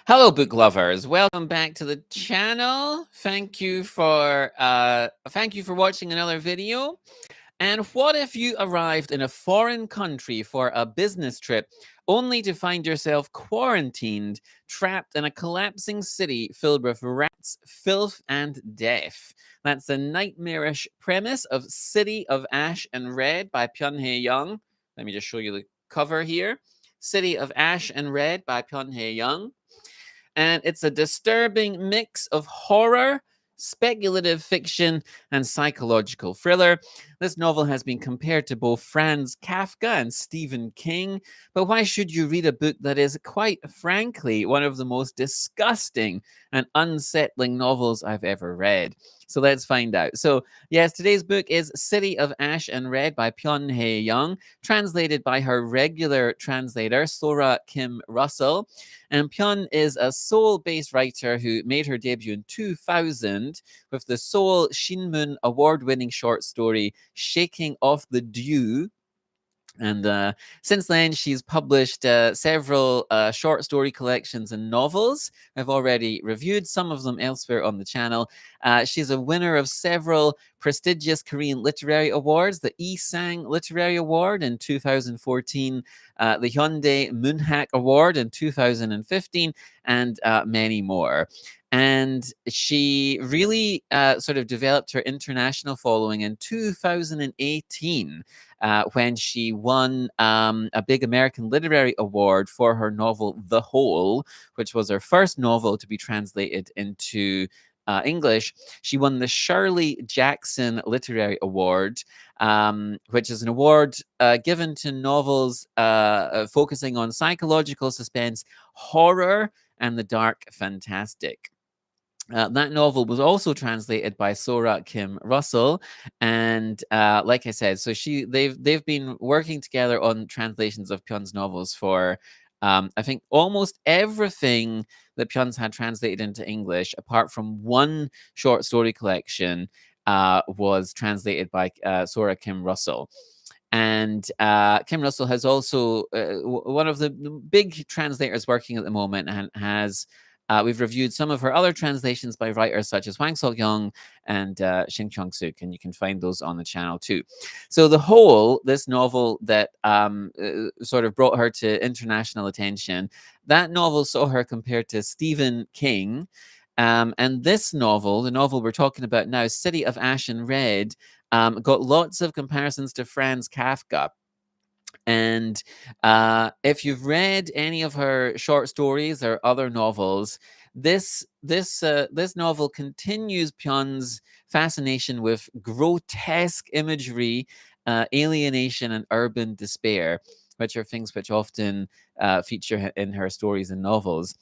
Hello, book lovers. Welcome back to the channel. Thank you for watching another video. And what if you arrived in a foreign country for a business trip only to find yourself quarantined, trapped in a collapsing city filled with rats, filth, and death? That's the nightmarish premise of City of Ash and Red by Pyun Hye-young. Let me just show you the cover here. City of Ash and Red by Pyun Hye-young. And it's a disturbing mix of horror, speculative fiction, and psychological thriller. This novel has been compared to both Franz Kafka and Stephen King, but why should you read a book that is, quite frankly, one of the most disgusting and unsettling novels I've ever read? So let's find out. So, yes, today's book is City of Ash and Red by Pyun Hye-young, translated by her regular translator, Sora Kim Russell. And Pyun is a Seoul-based writer who made her debut in 2000 with the Seoul Shinmun award-winning short story Shaking Off the Dew. And since then, she's published several short story collections and novels. I've already reviewed some of them elsewhere on the channel. She's a winner of several prestigious Korean literary awards, the Isang Literary Award in 2014, the Hyundai Moonhak Award in 2015, and many more. And she really sort of developed her international following in 2018 when she won a big American literary award for her novel The Hole, which was her first novel to be translated into English. She won the Shirley Jackson Literary Award, which is an award given to novels focusing on psychological suspense, horror, and the dark fantastic. That novel was also translated by Sora Kim Russell, and like I said, so they've been working together on translations of Pyun's novels for I think almost everything that Pyun's had translated into English, apart from one short story collection, was translated by Sora Kim Russell. And Kim Russell has also one of the big translators working at the moment, and has we've reviewed some of her other translations by writers such as Hwang Sok-young and Shin Kyung-suk, and you can find those on the channel too. So The Hole, this novel that sort of brought her to international attention, that novel saw her compared to Stephen King. And this novel, the novel we're talking about now, City of Ash and Red, got lots of comparisons to Franz Kafka. And if you've read any of her short stories or other novels, this novel continues Pyun's fascination with grotesque imagery, alienation, and urban despair, which are things which often feature in her stories and novels.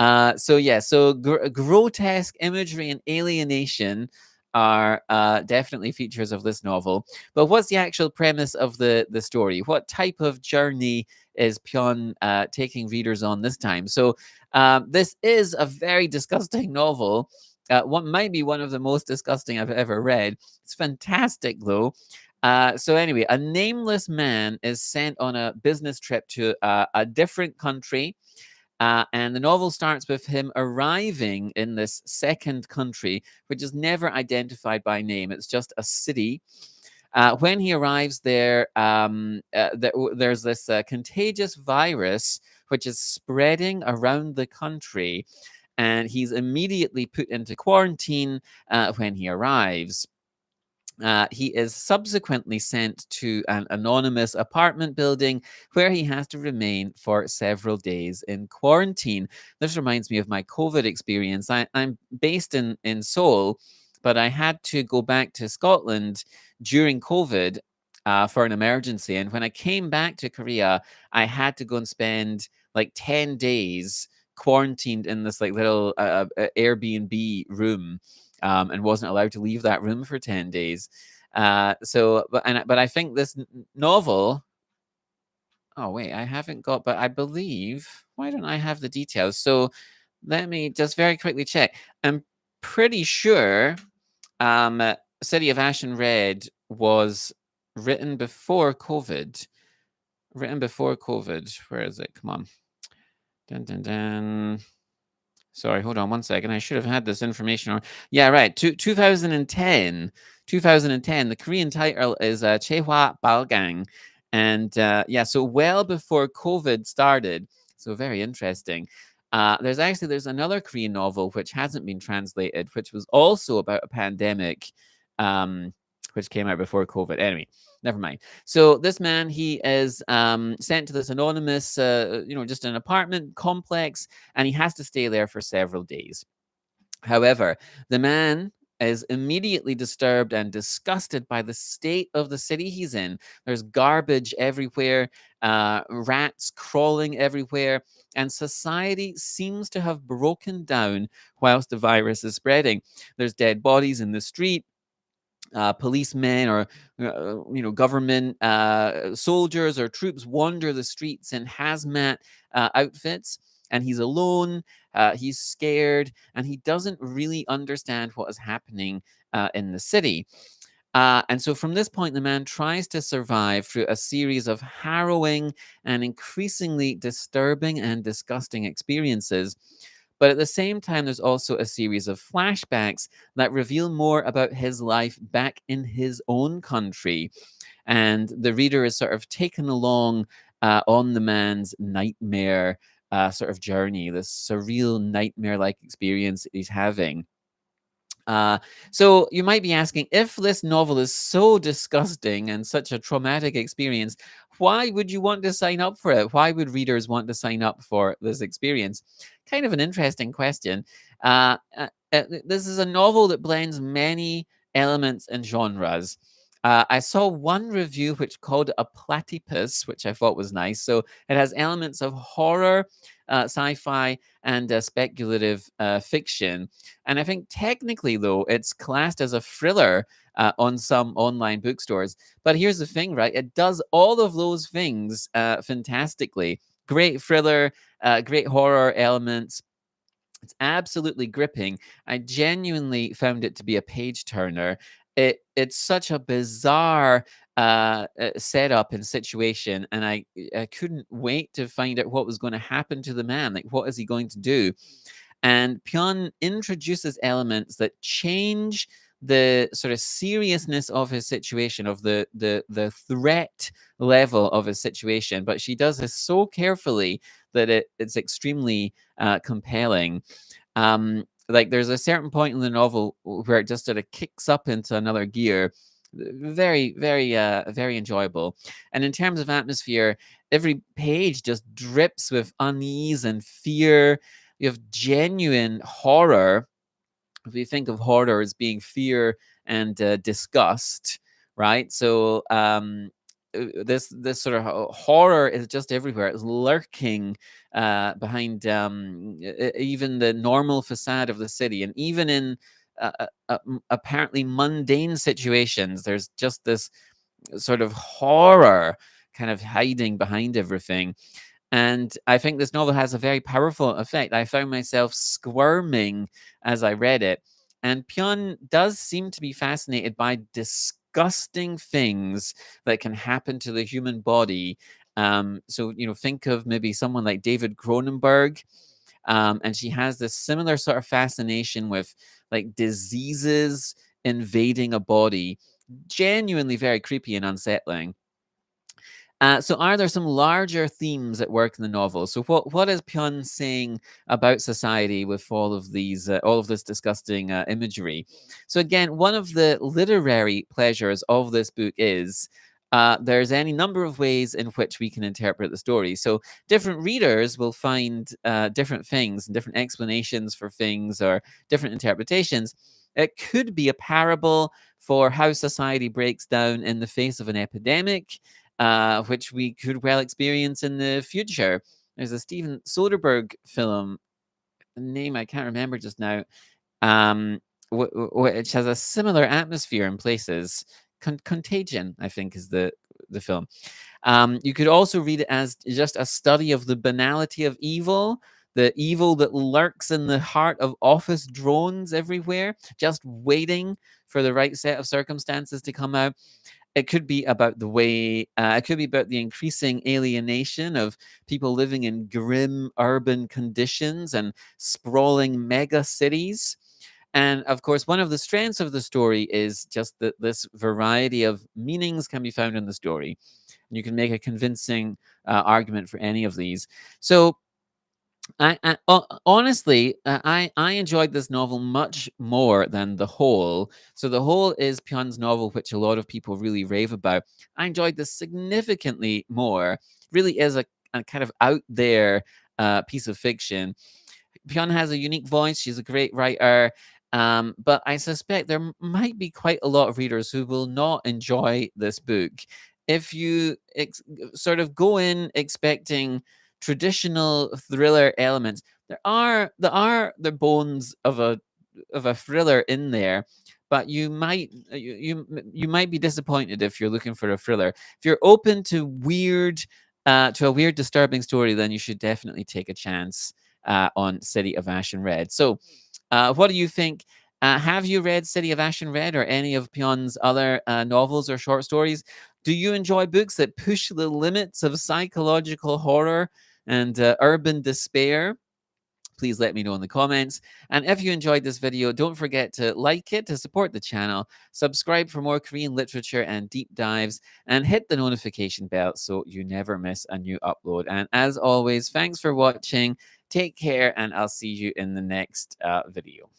So grotesque imagery and alienation are definitely features of this novel. But what's the actual premise of the story? What type of journey is Pyun taking readers on this time? So this is a very disgusting novel. What might be one of the most disgusting I've ever read. It's fantastic, though. So anyway, a nameless man is sent on a business trip to a different country. And the novel starts with him arriving in this second country, which is never identified by name. It's just a city. When he arrives there, there's this contagious virus which is spreading around the country, and he's immediately put into quarantine when he arrives. He is subsequently sent to an anonymous apartment building where he has to remain for several days in quarantine. This reminds me of my COVID experience. I'm based in Seoul, but I had to go back to Scotland during COVID for an emergency. And when I came back to Korea, I had to go and spend like 10 days quarantined in this like little Airbnb room, and wasn't allowed to leave that room for 10 days. But I think this novel. Oh wait, I haven't got. But I believe. Why don't I have the details? So let me just very quickly check. I'm pretty sure City of Ash and Red was written before COVID. Written before COVID. Where is it? Come on. Dun, dun, dun. Sorry, hold on one second. I should have had this information on. Yeah, right. 2010. 2010. The Korean title is Chehwa Balgang. And yeah, so well before COVID started. So very interesting. There's another Korean novel which hasn't been translated, which was also about a pandemic, um, which came out before COVID. Anyway, never mind. So this man, he is sent to this anonymous, just an apartment complex, and he has to stay there for several days. However, the man is immediately disturbed and disgusted by the state of the city he's in. There's garbage everywhere, rats crawling everywhere, and society seems to have broken down whilst the virus is spreading. There's dead bodies in the street. Policemen or government soldiers or troops wander the streets in hazmat outfits, and he's alone. He's scared, and he doesn't really understand what is happening in the city. And so from this point, the man tries to survive through a series of harrowing and increasingly disturbing and disgusting experiences. But at the same time, there's also a series of flashbacks that reveal more about his life back in his own country. And the reader is sort of taken along on the man's nightmare sort of journey, this surreal nightmare like experience he's having. Uh, so you might be asking, if this novel is so disgusting and such a traumatic experience, why would you want to sign up for it? Why would readers want to sign up for this experience? Kind of an interesting question. This is a novel that blends many elements and genres. I saw one review which called it a platypus, which I thought was nice. So it has elements of horror, sci-fi, and speculative fiction. And I think technically, though, it's classed as a thriller on some online bookstores. But here's the thing, right? It does all of those things fantastically. Great thriller, great horror elements. It's absolutely gripping. I genuinely found it to be a page turner. It's such a bizarre setup and situation, and I couldn't wait to find out what was going to happen to the man. Like, what is he going to do? And Pyun introduces elements that change the sort of seriousness of his situation, of the threat level of his situation. But she does this so carefully that it's extremely compelling. Like, there's a certain point in the novel where it just sort of kicks up into another gear. Very, very, very enjoyable. And in terms of atmosphere, every page just drips with unease and fear. You have genuine horror. If you think of horror as being fear and disgust, right? So this sort of horror is just everywhere. It's lurking behind even the normal facade of the city, and even in apparently mundane situations, there's just this sort of horror kind of hiding behind everything. And I think this novel has a very powerful effect. I found myself squirming as I read it. And Pyun does seem to be fascinated by disgusting things that can happen to the human body. So, think of maybe someone like David Cronenberg. And she has this similar sort of fascination with like diseases invading a body, genuinely very creepy and unsettling. So are there some larger themes at work in the novel? So what is Pyun saying about society with all of this disgusting imagery? So again, one of the literary pleasures of this book is there's any number of ways in which we can interpret the story. So different readers will find different things and different explanations for things or different interpretations. It could be a parable for how society breaks down in the face of an epidemic, which we could well experience in the future. There's a Steven Soderbergh film, the name I can't remember just now, um, which has a similar atmosphere in places. Contagion, I think, is the film. You could also read it as just a study of the banality of evil, the evil that lurks in the heart of office drones everywhere, just waiting for the right set of circumstances to come out. it could be about the way, it could be about the increasing alienation of people living in grim urban conditions and sprawling mega cities. And of course, one of the strengths of the story is just that this variety of meanings can be found in the story. You can make a convincing argument for any of these. So, honestly, I enjoyed this novel much more than The Whole. So The Whole is Pyun's novel, which a lot of people really rave about. I enjoyed this significantly more. Really is a kind of out there piece of fiction. Pyun has a unique voice. She's a great writer. But I suspect there might be quite a lot of readers who will not enjoy this book. If you sort of go in expecting traditional thriller elements, there are the bones of a thriller in there, but you might be disappointed if you're looking for a thriller. If you're open to a weird, disturbing story, then you should definitely take a chance on City of Ash and Red. So, what do you think? Have you read City of Ash and Red or any of Pyon's other novels or short stories? Do you enjoy books that push the limits of psychological horror and urban despair? Please let me know in the comments. And if you enjoyed this video, don't forget to like it to support the channel, subscribe for more Korean literature and deep dives, and hit the notification bell so you never miss a new upload. And as always, thanks for watching. Take care, and I'll see you in the next video.